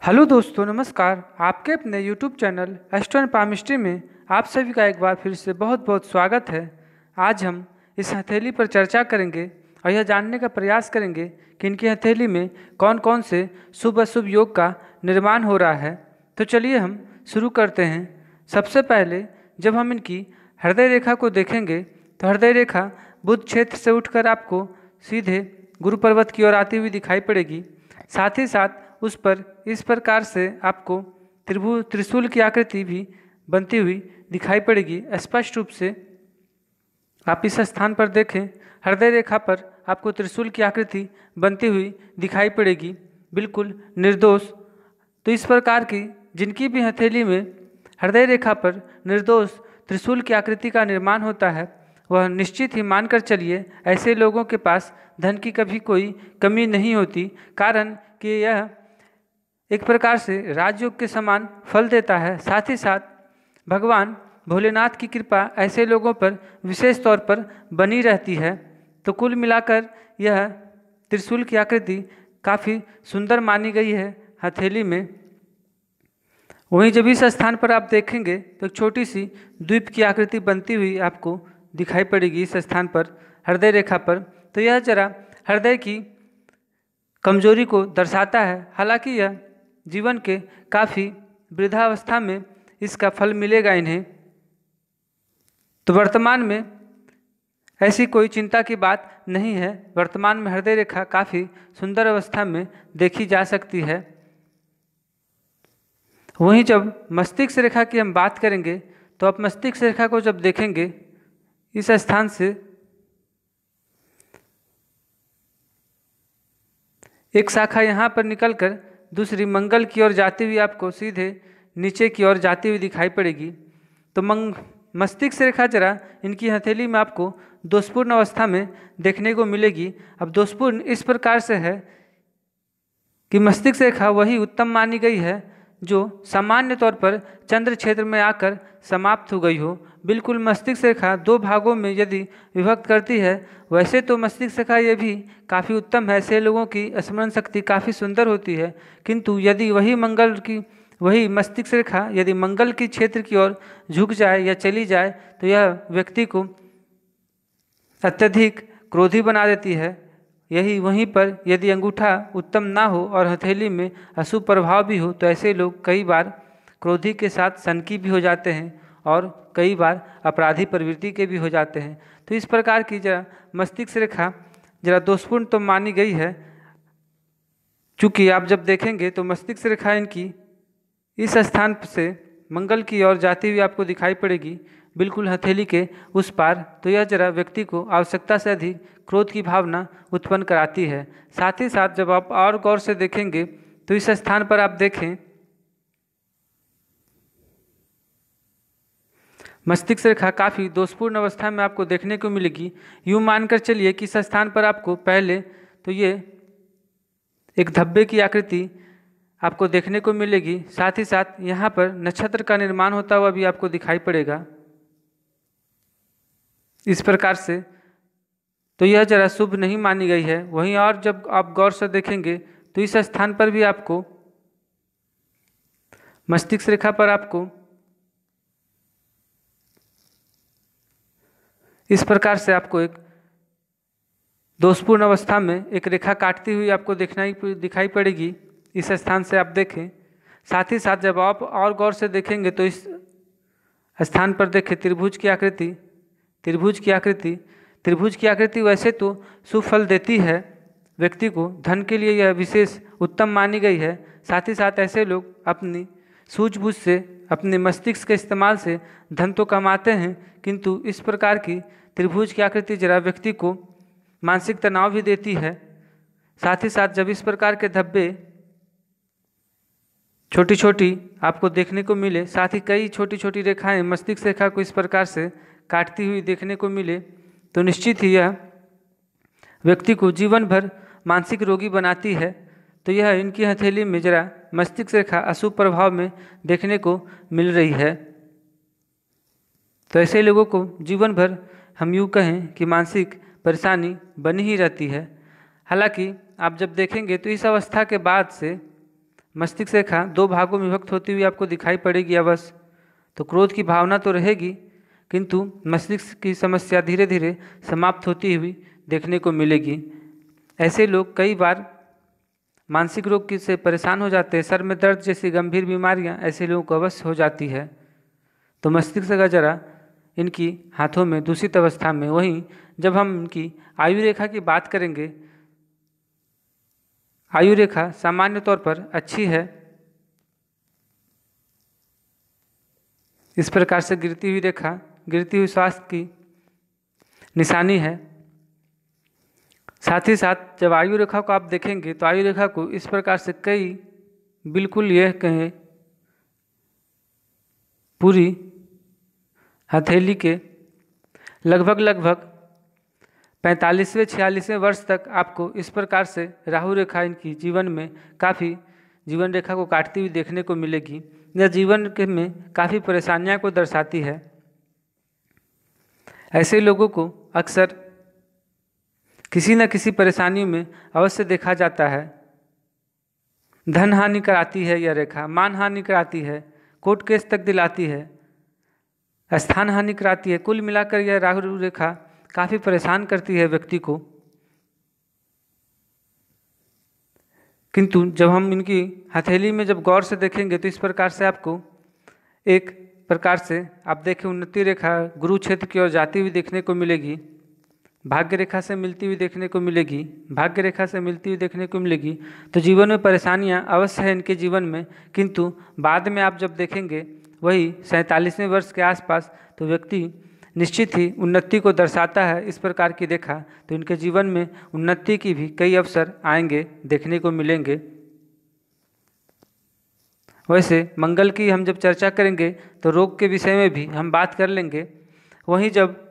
Hello दोस्तों, नमस्कार। आपके अपने YouTube channel astro and palmistry में आप सभी का एक बार फिर से बहुत बहुत स्वागत है। आज हम इस हथेली पर चर्चा करेंगे और यह जानने का प्रयास करेंगे कि इनकी हथेली में कौन कौन से शुभ अशुभ योग का निर्माण हो रहा है। तो चलिए हम शुरू करते हैं। सबसे पहले जब हम इनकी हृदय रेखा को देखेंगे तो हृदय रेखा बुध क्षेत्र से उठकर आपको सीधे गुरु पर्वत की ओर आती हुई दिखाई पड़ेगी। साथ ही साथ उस पर इस प्रकार से आपको त्रिशूल की आकृति भी बनती हुई दिखाई पड़ेगी। स्पष्ट रूप से आप इस स्थान पर देखें, हृदय रेखा पर आपको त्रिशूल की आकृति बनती हुई दिखाई पड़ेगी, बिल्कुल निर्दोष। तो इस प्रकार की जिनकी भी हथेली में हृदय रेखा पर निर्दोष त्रिशूल की आकृति का निर्माण होता है, वह निश्चित ही मानकर चलिए ऐसे लोगों के पास धन की कभी कोई कमी नहीं होती। कारण कि यह एक प्रकार से राजयोग के समान फल देता है। साथ ही साथ भगवान भोलेनाथ की कृपा ऐसे लोगों पर विशेष तौर पर बनी रहती है। तो कुल मिलाकर यह त्रिशूल की आकृति काफ़ी सुंदर मानी गई है हथेली में। वहीं जब इस स्थान पर आप देखेंगे तो एक छोटी सी द्वीप की आकृति बनती हुई आपको दिखाई पड़ेगी इस स्थान पर हृदय रेखा पर। तो यह जरा हृदय की कमजोरी को दर्शाता है। हालांकि यह जीवन के काफ़ी वृद्धावस्था में इसका फल मिलेगा इन्हें। तो वर्तमान में ऐसी कोई चिंता की बात नहीं है। वर्तमान में हृदय रेखा काफ़ी सुंदर अवस्था में देखी जा सकती है। वहीं जब मस्तिष्क रेखा की हम बात करेंगे तो आप मस्तिष्क रेखा को जब देखेंगे इस स्थान से एक शाखा यहाँ पर निकलकर दूसरी मंगल की ओर जाती हुई आपको सीधे नीचे की ओर जाती हुई दिखाई पड़ेगी। तो मस्तिष्क रेखा जरा इनकी हथेली में आपको दोषपूर्ण अवस्था में देखने को मिलेगी। अब दोषपूर्ण इस प्रकार से है कि मस्तिष्क रेखा वही उत्तम मानी गई है जो सामान्य तौर पर चंद्र क्षेत्र में आकर समाप्त हो गई हो। बिल्कुल मस्तिष्क रेखा दो भागों में यदि विभक्त करती है, वैसे तो मस्तिष्क रेखा ये भी काफ़ी उत्तम है। ऐसे लोगों की स्मरण शक्ति काफ़ी सुंदर होती है, किंतु यदि वही मस्तिष्क रेखा यदि मंगल की क्षेत्र की ओर झुक जाए या चली जाए तो यह व्यक्ति को अत्यधिक क्रोधी बना देती है। यही वहीं पर यदि अंगूठा उत्तम ना हो और हथेली में अशुभ प्रभाव भी हो तो ऐसे लोग कई बार क्रोधी के साथ सनकी भी हो जाते हैं और कई बार अपराधी प्रवृत्ति के भी हो जाते हैं। तो इस प्रकार की जरा मस्तिष्क रेखा जरा दोषपूर्ण तो मानी गई है। चूँकि आप जब देखेंगे तो मस्तिष्क रेखा इनकी इस स्थान से मंगल की ओर जाती हुई आपको दिखाई पड़ेगी, बिल्कुल हथेली के उस पार। तो यह जरा व्यक्ति को आवश्यकता से अधिक क्रोध की भावना उत्पन्न कराती है। साथ ही साथ जब आप और गौर से देखेंगे तो इस स्थान पर आप देखें मस्तिष्क रेखा काफ़ी दोषपूर्ण अवस्था में आपको देखने को मिलेगी। यूँ मानकर चलिए कि इस स्थान पर आपको पहले तो ये एक धब्बे की आकृति आपको देखने को मिलेगी। साथ ही साथ यहाँ पर नक्षत्र का निर्माण होता हुआ भी आपको दिखाई पड़ेगा इस प्रकार से। तो यह जरा शुभ नहीं मानी गई है। वहीं और जब आप गौर से देखेंगे तो इस स्थान पर भी आपको मस्तिष्क रेखा पर आपको इस प्रकार से आपको एक दोषपूर्ण अवस्था में एक रेखा काटती हुई आपको दिखाई पड़ेगी इस स्थान से आप देखें। साथ ही साथ जब आप और गौर से देखेंगे तो इस स्थान पर देखें त्रिभुज की आकृति वैसे तो सुफल देती है व्यक्ति को, धन के लिए यह विशेष उत्तम मानी गई है। साथ ही साथ ऐसे लोग अपनी सूझबूझ से अपने मस्तिष्क के इस्तेमाल से धन तो कमाते हैं, किंतु इस प्रकार की त्रिभुज की आकृति जरा व्यक्ति को मानसिक तनाव भी देती है। साथ ही साथ जब इस प्रकार के धब्बे छोटी छोटी आपको देखने को मिले, साथ ही कई छोटी छोटी रेखाएं मस्तिष्क रेखा को इस प्रकार से काटती हुई देखने को मिले, तो निश्चित ही यह व्यक्ति को जीवन भर मानसिक रोगी बनाती है। तो यह इनकी हथेली में जरा मस्तिष्क रेखा अशुभ प्रभाव में देखने को मिल रही है। तो ऐसे लोगों को जीवन भर हम यूँ कहें कि मानसिक परेशानी बनी ही रहती है। हालांकि आप जब देखेंगे तो इस अवस्था के बाद से मस्तिष्क रेखा दो भागों में विभक्त होती हुई आपको दिखाई पड़ेगी अवश्य। तो क्रोध की भावना तो रहेगी, किंतु मस्तिष्क की समस्या धीरे धीरे समाप्त होती हुई देखने को मिलेगी। ऐसे लोग कई बार मानसिक रोग से परेशान हो जाते हैं। सर में दर्द जैसी गंभीर बीमारियां ऐसे लोगों को अवश्य हो जाती है। तो मस्तिष्क का जरा इनकी हाथों में दूषित अवस्था में। वहीं जब हम इनकी आयु रेखा की बात करेंगे, आयु रेखा सामान्य तौर पर अच्छी है। इस प्रकार से गिरती हुई रेखा गिरती हुई स्वास्थ्य की निशानी है। साथ ही साथ जब आयु रेखा को आप देखेंगे तो आयु रेखा को इस प्रकार से कई बिल्कुल यह कहें पूरी हथेली के लगभग 45वें 46वें वर्ष तक आपको इस प्रकार से राहु रेखा इनकी जीवन में काफ़ी जीवन रेखा को काटती हुई देखने को मिलेगी। यह जीवन के में काफ़ी परेशानियां को दर्शाती है। ऐसे लोगों को अक्सर किसी न किसी परेशानियों में अवश्य देखा जाता है। धन हानि कराती है यह रेखा, मान हानि कराती है, कोर्ट केस तक दिलाती है, स्थान हानि कराती है। कुल मिलाकर यह राहु रेखा काफ़ी परेशान करती है व्यक्ति को। किंतु जब हम इनकी हथेली में जब गौर से देखेंगे तो इस प्रकार से आपको एक प्रकार से आप देखें उन्नति रेखा गुरु क्षेत्र की ओर जाती हुई देखने को मिलेगी। भाग्य रेखा से मिलती हुई देखने को मिलेगी, भाग्य रेखा से मिलती हुई देखने को मिलेगी। तो जीवन में परेशानियां अवश्य है इनके जीवन में, किंतु बाद में आप जब देखेंगे वही 47वें वर्ष के आसपास तो व्यक्ति निश्चित ही उन्नति को दर्शाता है। इस प्रकार की रेखा तो इनके जीवन में उन्नति की भी कई अवसर आएंगे, देखने को मिलेंगे। वैसे मंगल की हम जब चर्चा करेंगे तो रोग के विषय में भी हम बात कर लेंगे। वहीं जब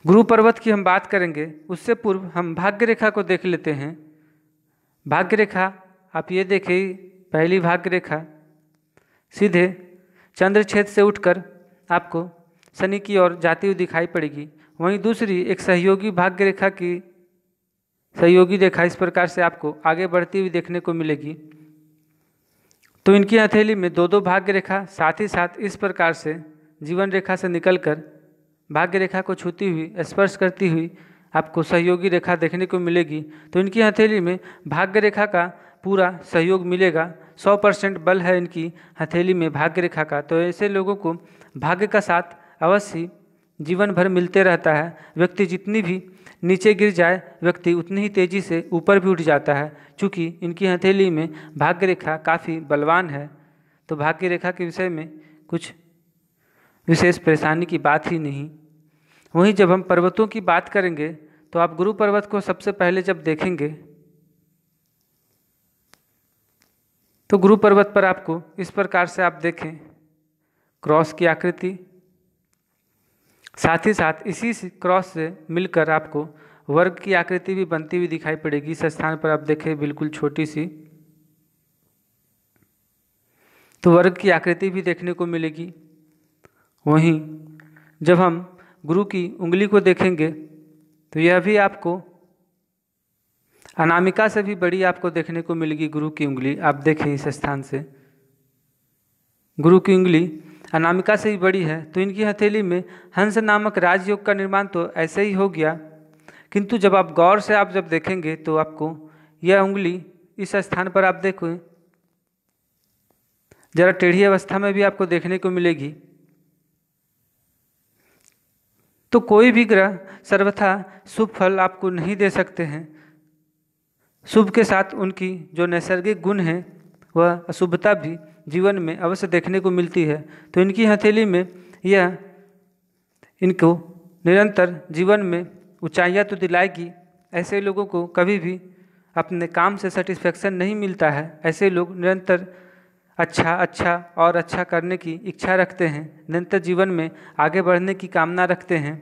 गुरु पर्वत की हम बात करेंगे उससे पूर्व हम भाग्य रेखा को देख लेते हैं। भाग्य रेखा आप ये देखें, पहली भाग्य रेखा सीधे चंद्र क्षेत्र से उठकर आपको शनि की ओर जाती हुई दिखाई पड़ेगी। वहीं दूसरी एक सहयोगी भाग्य रेखा की सहयोगी रेखा इस प्रकार से आपको आगे बढ़ती हुई देखने को मिलेगी। तो इनकी हथेली में दो दो भाग्य रेखा साथ ही साथ इस प्रकार से जीवन रेखा से निकलकर भाग्य रेखा को छूती हुई स्पर्श करती हुई आपको सहयोगी रेखा देखने को मिलेगी। तो इनकी हथेली में भाग्य रेखा का पूरा सहयोग मिलेगा। 100% बल है इनकी हथेली में भाग्य रेखा का। तो ऐसे लोगों को भाग्य का साथ अवश्य जीवन भर मिलते रहता है। व्यक्ति जितनी भी नीचे गिर जाए व्यक्ति उतनी ही तेज़ी से ऊपर भी उठ जाता है, क्योंकि इनकी हथेली में भाग्य रेखा काफ़ी बलवान है। तो भाग्य रेखा के विषय में कुछ विशेष परेशानी की बात ही नहीं। वहीं जब हम पर्वतों की बात करेंगे तो आप गुरु पर्वत को सबसे पहले जब देखेंगे तो गुरु पर्वत पर आपको इस प्रकार से आप देखें क्रॉस की आकृति, साथ ही साथ इसी क्रॉस से मिलकर आपको वर्ग की आकृति भी बनती हुई दिखाई पड़ेगी। इस स्थान पर आप देखें बिल्कुल छोटी सी तो वर्ग की आकृति भी देखने को मिलेगी। वहीं जब हम गुरु की उंगली को देखेंगे तो यह भी आपको अनामिका से भी बड़ी आपको देखने को मिलेगी। गुरु की उंगली आप देखें इस स्थान से गुरु की उंगली अनामिका से ही बड़ी है। तो इनकी हथेली में हंस नामक राजयोग का निर्माण तो ऐसे ही हो गया, किंतु जब आप गौर से आप जब देखेंगे तो आपको यह उंगली इस स्थान पर आप देखो जरा टेढ़ी अवस्था में भी आपको देखने को मिलेगी। तो कोई भी ग्रह सर्वथा शुभ फल आपको नहीं दे सकते हैं। शुभ के साथ उनकी जो नैसर्गिक गुण है वह अशुभता भी जीवन में अवश्य देखने को मिलती है। तो इनकी हथेली में यह इनको निरंतर जीवन में ऊंचाइयां तो दिलाएगी। ऐसे लोगों को कभी भी अपने काम से सेटिस्फेक्शन नहीं मिलता है। ऐसे लोग निरंतर अच्छा और अच्छा करने की इच्छा रखते हैं, निरंतर जीवन में आगे बढ़ने की कामना रखते हैं।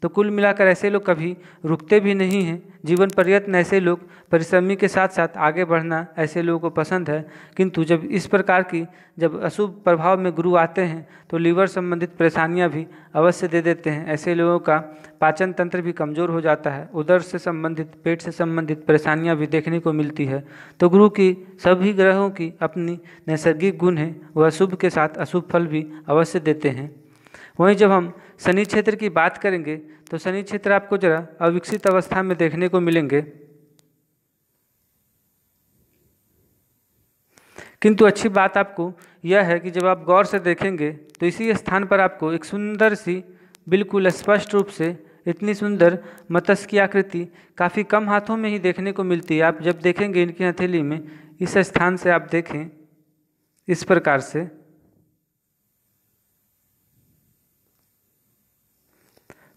तो कुल मिलाकर ऐसे लोग कभी रुकते भी नहीं हैं। जीवन पर्यंत ऐसे लोग परिश्रमी के साथ साथ आगे बढ़ना ऐसे लोगों को पसंद है। किंतु जब अशुभ प्रभाव में गुरु आते हैं तो लीवर संबंधित परेशानियां भी अवश्य दे देते हैं। ऐसे लोगों का पाचन तंत्र भी कमज़ोर हो जाता है, उदर से संबंधित, पेट से संबंधित परेशानियां भी देखने को मिलती है। तो गुरु की सभी ग्रहों की अपनी नैसर्गिक गुण है, वह शुभ के साथ अशुभ फल भी अवश्य देते हैं। वहीं जब हम शनि क्षेत्र की बात करेंगे तो शनि क्षेत्र आपको जरा अविकसित अवस्था में देखने को मिलेंगे। किंतु अच्छी बात आपको यह है कि जब आप गौर से देखेंगे तो इसी स्थान पर आपको एक सुंदर सी, बिल्कुल स्पष्ट रूप से इतनी सुंदर मत्स्य की आकृति काफ़ी कम हाथों में ही देखने को मिलती है। आप जब देखेंगे इनकी हथेली में, इस स्थान से आप देखें इस प्रकार से,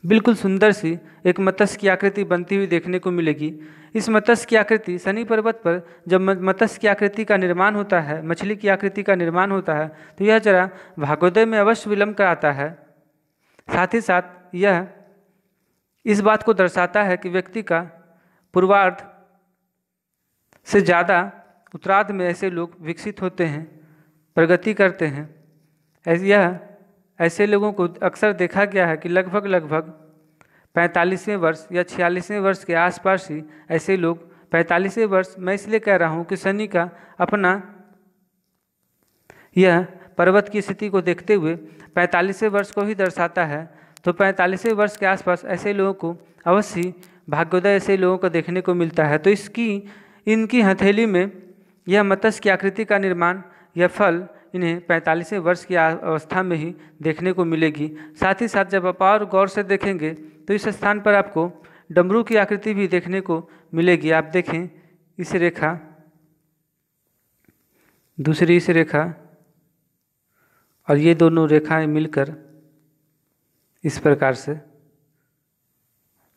बिल्कुल सुंदर सी एक मत्स्य की आकृति बनती हुई देखने को मिलेगी। इस मत्स्य की आकृति शनि पर्वत पर जब मत्स्य की आकृति का निर्माण होता है, मछली की आकृति का निर्माण होता है, तो यह जरा भाग्योदय में अवश्य विलंब कराता है। साथ ही साथ यह इस बात को दर्शाता है कि व्यक्ति का पूर्वार्ध से ज़्यादा उत्तरार्ध में ऐसे लोग विकसित होते हैं, प्रगति करते हैं। ऐसे लोगों को अक्सर देखा गया है कि लगभग 45वें वर्ष या 46वें वर्ष के आसपास ही ऐसे लोग, 45वें वर्ष मैं इसलिए कह रहा हूँ कि शनि का अपना यह पर्वत की स्थिति को देखते हुए 45वें वर्ष को ही दर्शाता है। तो 45वें वर्ष के आसपास ऐसे लोगों को अवश्य भाग्योदय ऐसे लोगों को देखने को मिलता है। तो इनकी हथेली में यह मत्स्य की आकृति का निर्माण, यह फल इन्हें 45वें वर्ष की अवस्था में ही देखने को मिलेगी। साथ ही साथ जब आप और गौर से देखेंगे तो इस स्थान पर आपको डमरू की आकृति भी देखने को मिलेगी। आप देखें इस रेखा, दूसरी इस रेखा और ये दोनों रेखाएं मिलकर इस प्रकार से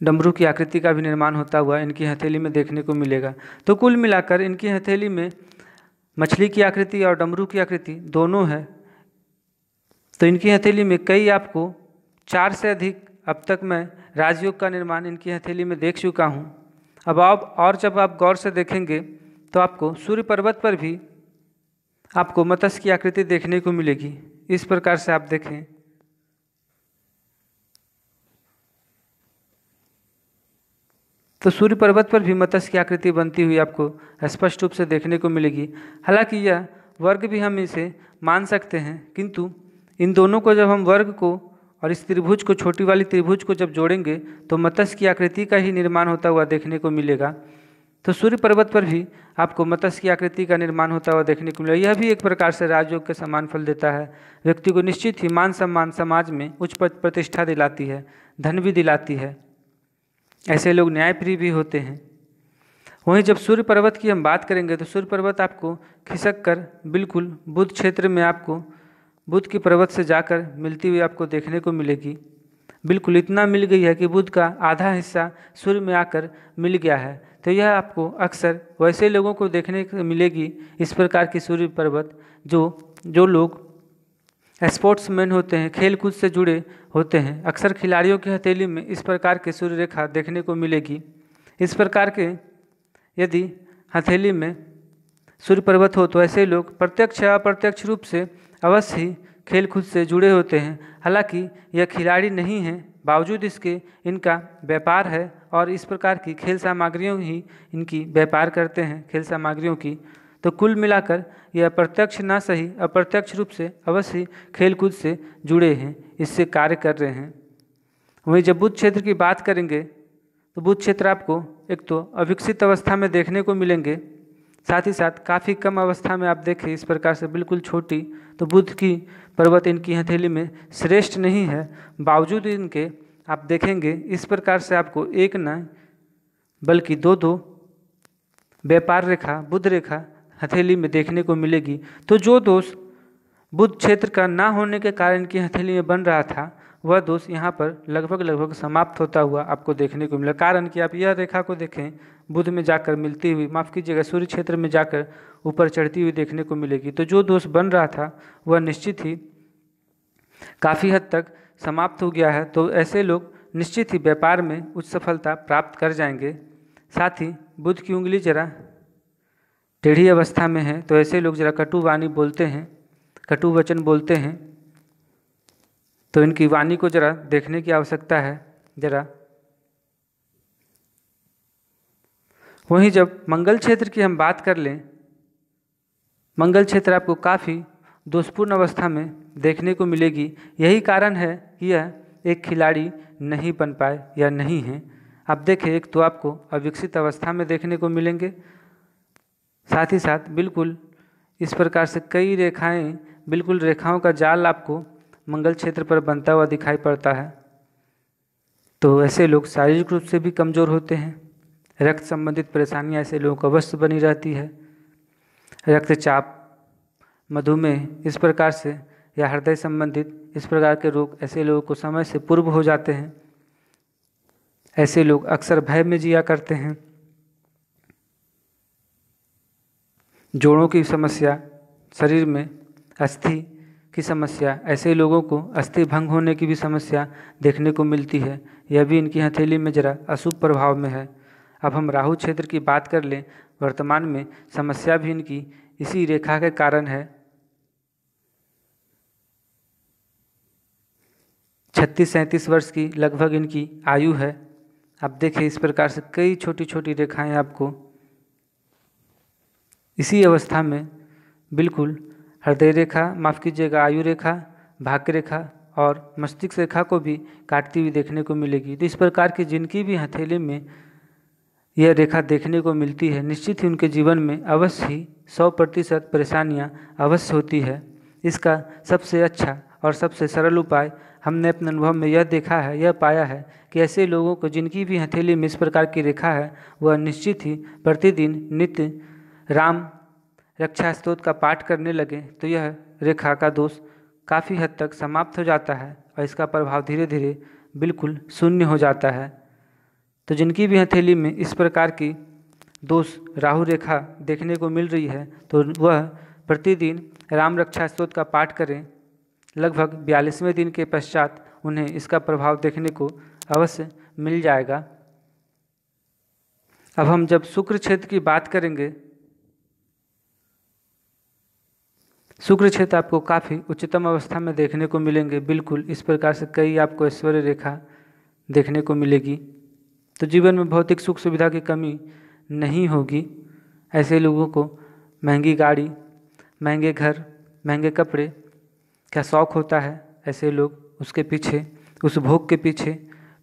डमरू की आकृति का भी निर्माण होता हुआ इनकी हथेली में देखने को मिलेगा। तो कुल मिलाकर इनकी हथेली में मछली की आकृति और डमरू की आकृति दोनों है। तो इनकी हथेली में कई आपको 4 से अधिक अब तक मैं राजयोग का निर्माण इनकी हथेली में देख चुका हूँ। अब आप और जब आप गौर से देखेंगे तो आपको सूर्य पर्वत पर भी आपको मत्स्य की आकृति देखने को मिलेगी। इस प्रकार से आप देखें, तो सूर्य पर्वत पर भी मत्स्य की आकृति बनती हुई आपको स्पष्ट रूप से देखने को मिलेगी। हालांकि यह वर्ग भी हम इसे मान सकते हैं, किंतु इन दोनों को जब हम वर्ग को और इस त्रिभुज को, छोटी वाली त्रिभुज को जब जोड़ेंगे तो मत्स्य की आकृति का ही निर्माण होता हुआ देखने को मिलेगा। तो सूर्य पर्वत पर भी आपको मत्स्य की आकृति का निर्माण होता हुआ देखने को मिलेगा। यह भी एक प्रकार से राजयोग के समान फल देता है। व्यक्ति को निश्चित ही मान सम्मान समाज में उच्च प्रतिष्ठा दिलाती है, धन भी दिलाती है। ऐसे लोग न्यायप्रिय भी होते हैं। वहीं जब सूर्य पर्वत की हम बात करेंगे तो सूर्य पर्वत आपको खिसक कर बिल्कुल बुध क्षेत्र में आपको बुध की पर्वत से जाकर मिलती हुई आपको देखने को मिलेगी। बिल्कुल इतना मिल गई है कि बुध का आधा हिस्सा सूर्य में आकर मिल गया है। तो यह आपको अक्सर वैसे लोगों को देखने को मिलेगी, इस प्रकार की सूर्य पर्वत जो लोग स्पोर्ट्समैन होते हैं, खेल कूद से जुड़े होते हैं। अक्सर खिलाड़ियों की हथेली में इस प्रकार के सूर्य रेखा देखने को मिलेगी। इस प्रकार के यदि हथेली में सूर्य पर्वत हो तो ऐसे लोग प्रत्यक्ष या अप्रत्यक्ष रूप से अवश्य ही खेल कूद से जुड़े होते हैं। हालांकि यह खिलाड़ी नहीं हैं, बावजूद इसके इनका व्यापार है और इस प्रकार की खेल सामग्रियों ही इनकी व्यापार करते हैं, खेल सामग्रियों की। तो कुल मिलाकर यह प्रत्यक्ष ना सही अप्रत्यक्ष रूप से अवश्य खेल कूद से जुड़े हैं, इससे कार्य कर रहे हैं। वहीं जब बुध क्षेत्र की बात करेंगे तो बुध क्षेत्र आपको एक तो अविकसित अवस्था में देखने को मिलेंगे, साथ ही साथ काफ़ी कम अवस्था में आप देखें इस प्रकार से बिल्कुल छोटी। तो बुध की पर्वत इनकी हथेली में श्रेष्ठ नहीं है, बावजूद इनके आप देखेंगे इस प्रकार से आपको एक न बल्कि दो व्यापार रेखा, बुध रेखा हथेली में देखने को मिलेगी। तो जो दोष बुध क्षेत्र का ना होने के कारण इनकी हथेली में बन रहा था, वह दोष यहाँ पर लगभग समाप्त होता हुआ आपको देखने को मिला। कारण कि आप यह रेखा को देखें, बुध में जाकर मिलती हुई, माफ़ कीजिएगा, सूर्य क्षेत्र में जाकर ऊपर चढ़ती हुई देखने को मिलेगी। तो जो दोष बन रहा था वह निश्चित ही काफ़ी हद तक समाप्त हो गया है। तो ऐसे लोग निश्चित ही व्यापार में उच्च सफलता प्राप्त कर जाएंगे। साथ ही बुध की उंगली जरा टेढ़ी अवस्था में है, तो ऐसे लोग जरा कटु वाणी बोलते हैं, कटु वचन बोलते हैं, तो इनकी वाणी को जरा देखने की आवश्यकता है जरा। वहीं जब मंगल क्षेत्र की हम बात कर लें, मंगल क्षेत्र आपको काफ़ी दोषपूर्ण अवस्था में देखने को मिलेगी। यही कारण है कि यह एक खिलाड़ी नहीं बन पाए या नहीं है। आप देखें, एक तो आपको अविकसित अवस्था में देखने को मिलेंगे, साथ ही साथ बिल्कुल इस प्रकार से कई रेखाएं, बिल्कुल रेखाओं का जाल आपको मंगल क्षेत्र पर बनता हुआ दिखाई पड़ता है। तो ऐसे लोग शारीरिक रूप से भी कमज़ोर होते हैं। रक्त संबंधित परेशानियां ऐसे लोगों को अवश्य बनी रहती है। रक्तचाप, मधुमेह इस प्रकार से, या हृदय संबंधित इस प्रकार के रोग ऐसे लोगों को समय से पूर्व हो जाते हैं। ऐसे लोग अक्सर भय में जिया करते हैं। जोड़ों की समस्या, शरीर में अस्थि की समस्या, ऐसे लोगों को अस्थि भंग होने की भी समस्या देखने को मिलती है। यह भी इनकी हथेली में जरा अशुभ प्रभाव में है। अब हम राहु क्षेत्र की बात कर लें, वर्तमान में समस्या भी इनकी इसी रेखा के कारण है। 36-37 वर्ष की लगभग इनकी आयु है। आप देखें, इस प्रकार से कई छोटी छोटी रेखाएं आपको इसी अवस्था में बिल्कुल हृदय रेखा, माफ़ कीजिएगा, आयु रेखा, भाग्य रेखा और मस्तिष्क रेखा को भी काटती हुई देखने को मिलेगी। तो इस प्रकार की जिनकी भी हथेली में यह रेखा देखने को मिलती है, निश्चित ही उनके जीवन में अवश्य ही 100% परेशानियाँ अवश्य होती है। इसका सबसे अच्छा और सबसे सरल उपाय हमने अपने अनुभव में यह देखा है, यह पाया है कि ऐसे लोगों को जिनकी भी हथेली में इस प्रकार की रेखा है, वह निश्चित ही प्रतिदिन नित्य राम रक्षा स्तोत्र का पाठ करने लगे तो यह रेखा का दोष काफ़ी हद तक समाप्त हो जाता है और इसका प्रभाव धीरे धीरे बिल्कुल शून्य हो जाता है। तो जिनकी भी हथेली में इस प्रकार की दोष राहु रेखा देखने को मिल रही है, तो वह प्रतिदिन राम रक्षा स्तोत्र का पाठ करें। लगभग 42वें दिन के पश्चात उन्हें इसका प्रभाव देखने को अवश्य मिल जाएगा। अब हम जब शुक्र क्षेत्र की बात करेंगे, शुक्र क्षेत्र आपको काफ़ी उच्चतम अवस्था में देखने को मिलेंगे। बिल्कुल इस प्रकार से कई आपको ऐश्वर्य रेखा देखने को मिलेगी। तो जीवन में भौतिक सुख सुविधा की कमी नहीं होगी। ऐसे लोगों को महंगी गाड़ी, महंगे घर, महंगे कपड़े का शौक़ होता है। ऐसे लोग उसके पीछे, उस भोग के पीछे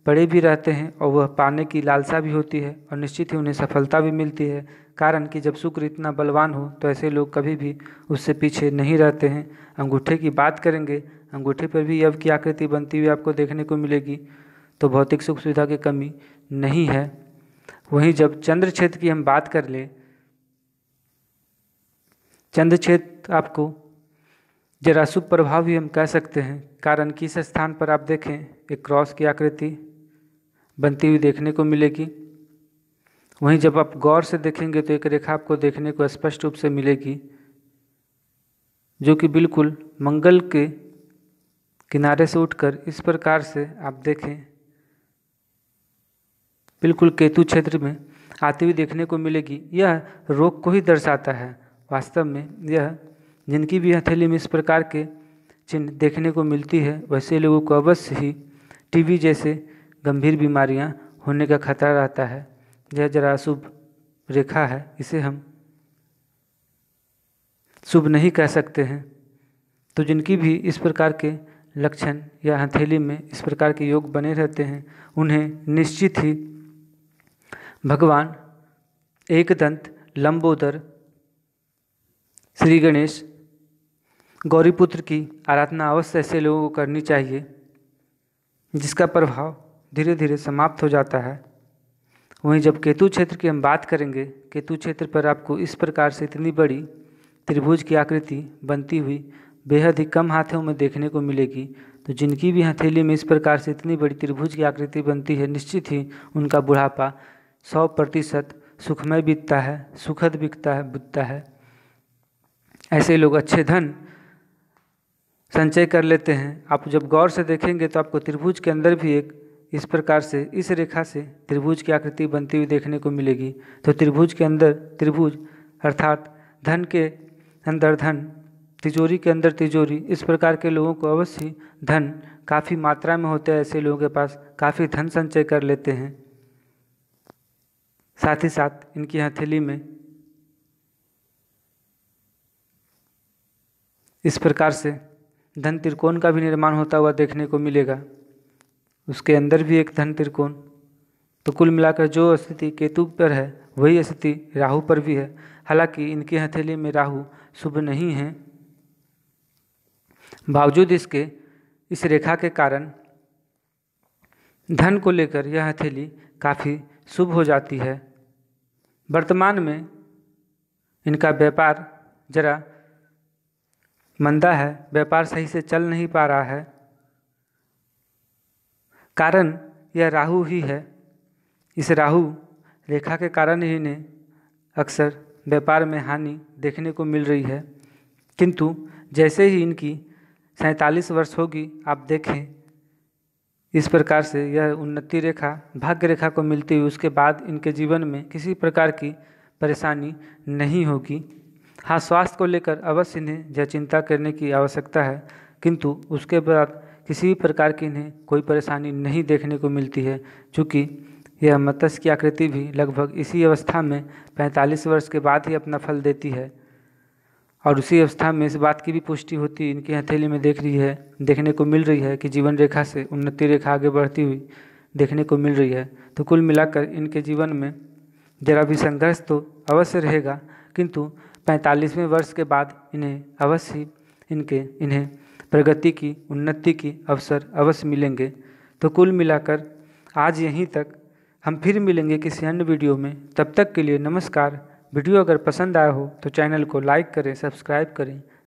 पड़े भी रहते हैं और वह पाने की लालसा भी होती है और निश्चित ही उन्हें सफलता भी मिलती है। कारण कि जब शुक्र इतना बलवान हो तो ऐसे लोग कभी भी उससे पीछे नहीं रहते हैं। अंगूठे की बात करेंगे, अंगूठे पर भी यव की आकृति बनती हुई आपको देखने को मिलेगी। तो भौतिक सुख सुविधा की कमी नहीं है। वहीं जब चंद्र क्षेत्र की हम बात कर ले, चंद्र क्षेत्र आपको जरा शुभ प्रभाव भी हम कह सकते हैं। कारण कि इस स्थान पर आप देखें, एक क्रॉस की आकृति बनती हुई देखने को मिलेगी। वहीं जब आप गौर से देखेंगे तो एक रेखा आपको देखने को स्पष्ट रूप से मिलेगी, जो कि बिल्कुल मंगल के किनारे से उठकर इस प्रकार से आप देखें बिल्कुल केतु क्षेत्र में आती हुई देखने को मिलेगी। यह रोग को ही दर्शाता है। वास्तव में यह जिनकी भी हथेली में इस प्रकार के चिन्ह देखने को मिलती है, वैसे लोगों को अवश्य ही टीबी जैसे गंभीर बीमारियां होने का खतरा रहता है। यह जरा शुभ रेखा है, इसे हम शुभ नहीं कह सकते हैं। तो जिनकी भी इस प्रकार के लक्षण या हथेली में इस प्रकार के योग बने रहते हैं, उन्हें निश्चित ही भगवान एकदंत, लंबोदर, श्री गणेश, गौरीपुत्र की आराधना अवश्य ऐसे लोगों को करनी चाहिए, जिसका प्रभाव धीरे धीरे समाप्त हो जाता है। वहीं जब केतु क्षेत्र की हम बात करेंगे, केतु क्षेत्र पर आपको इस प्रकार से इतनी बड़ी त्रिभुज की आकृति बनती हुई बेहद ही कम हाथों में देखने को मिलेगी। तो जिनकी भी हथेली में इस प्रकार से इतनी बड़ी त्रिभुज की आकृति बनती है, निश्चित ही उनका बुढ़ापा 100% सुखमय बीतता है, सुखद बीतता है। ऐसे लोग अच्छे धन संचय कर लेते हैं। आप जब गौर से देखेंगे तो आपको त्रिभुज के अंदर भी एक इस प्रकार से इस रेखा से त्रिभुज की आकृति बनती हुई देखने को मिलेगी। तो त्रिभुज के अंदर त्रिभुज अर्थात धन के अंदर धन, तिजोरी के अंदर तिजोरी, इस प्रकार के लोगों को अवश्य धन काफ़ी मात्रा में होते हैं। ऐसे लोगों के पास काफ़ी धन संचय कर लेते हैं। साथ ही साथ इनकी हथेली में इस प्रकार से धन त्रिकोण का भी निर्माण होता हुआ देखने को मिलेगा। उसके अंदर भी एक धन त्रिकोण। तो कुल मिलाकर जो स्थिति केतु पर है वही स्थिति राहु पर भी है। हालांकि इनकी हथेली में राहु शुभ नहीं है, बावजूद इसके इस रेखा के कारण धन को लेकर यह हथेली काफ़ी शुभ हो जाती है। वर्तमान में इनका व्यापार जरा मंदा है, व्यापार सही से चल नहीं पा रहा है। कारण यह राहु ही है। इस राहु रेखा के कारण ही इन्हें अक्सर व्यापार में हानि देखने को मिल रही है। किंतु जैसे ही इनकी 47 वर्ष होगी, आप देखें इस प्रकार से यह उन्नति रेखा भाग्य रेखा को मिलती हुई, उसके बाद इनके जीवन में किसी प्रकार की परेशानी नहीं होगी। हाँ, स्वास्थ्य को लेकर अवश्य इन्हें यह चिंता करने की आवश्यकता है, किंतु उसके बाद किसी भी प्रकार की इन्हें कोई परेशानी नहीं देखने को मिलती है। चूँकि यह मत्स्य की आकृति भी लगभग इसी अवस्था में 45 वर्ष के बाद ही अपना फल देती है। और उसी अवस्था में इस बात की भी पुष्टि होती इनकी हथेली में देखने को मिल रही है कि जीवन रेखा से उन्नति रेखा आगे बढ़ती हुई देखने को मिल रही है। तो कुल मिलाकर इनके जीवन में जरा भी संघर्ष तो अवश्य रहेगा, किंतु 45वें वर्ष के बाद इन्हें अवश्य इन्हें प्रगति की, उन्नति की अवसर अवश्य मिलेंगे। तो कुल मिलाकर आज यहीं तक। हम फिर मिलेंगे किसी अन्य वीडियो में। तब तक के लिए नमस्कार। वीडियो अगर पसंद आया हो तो चैनल को लाइक करें, सब्सक्राइब करें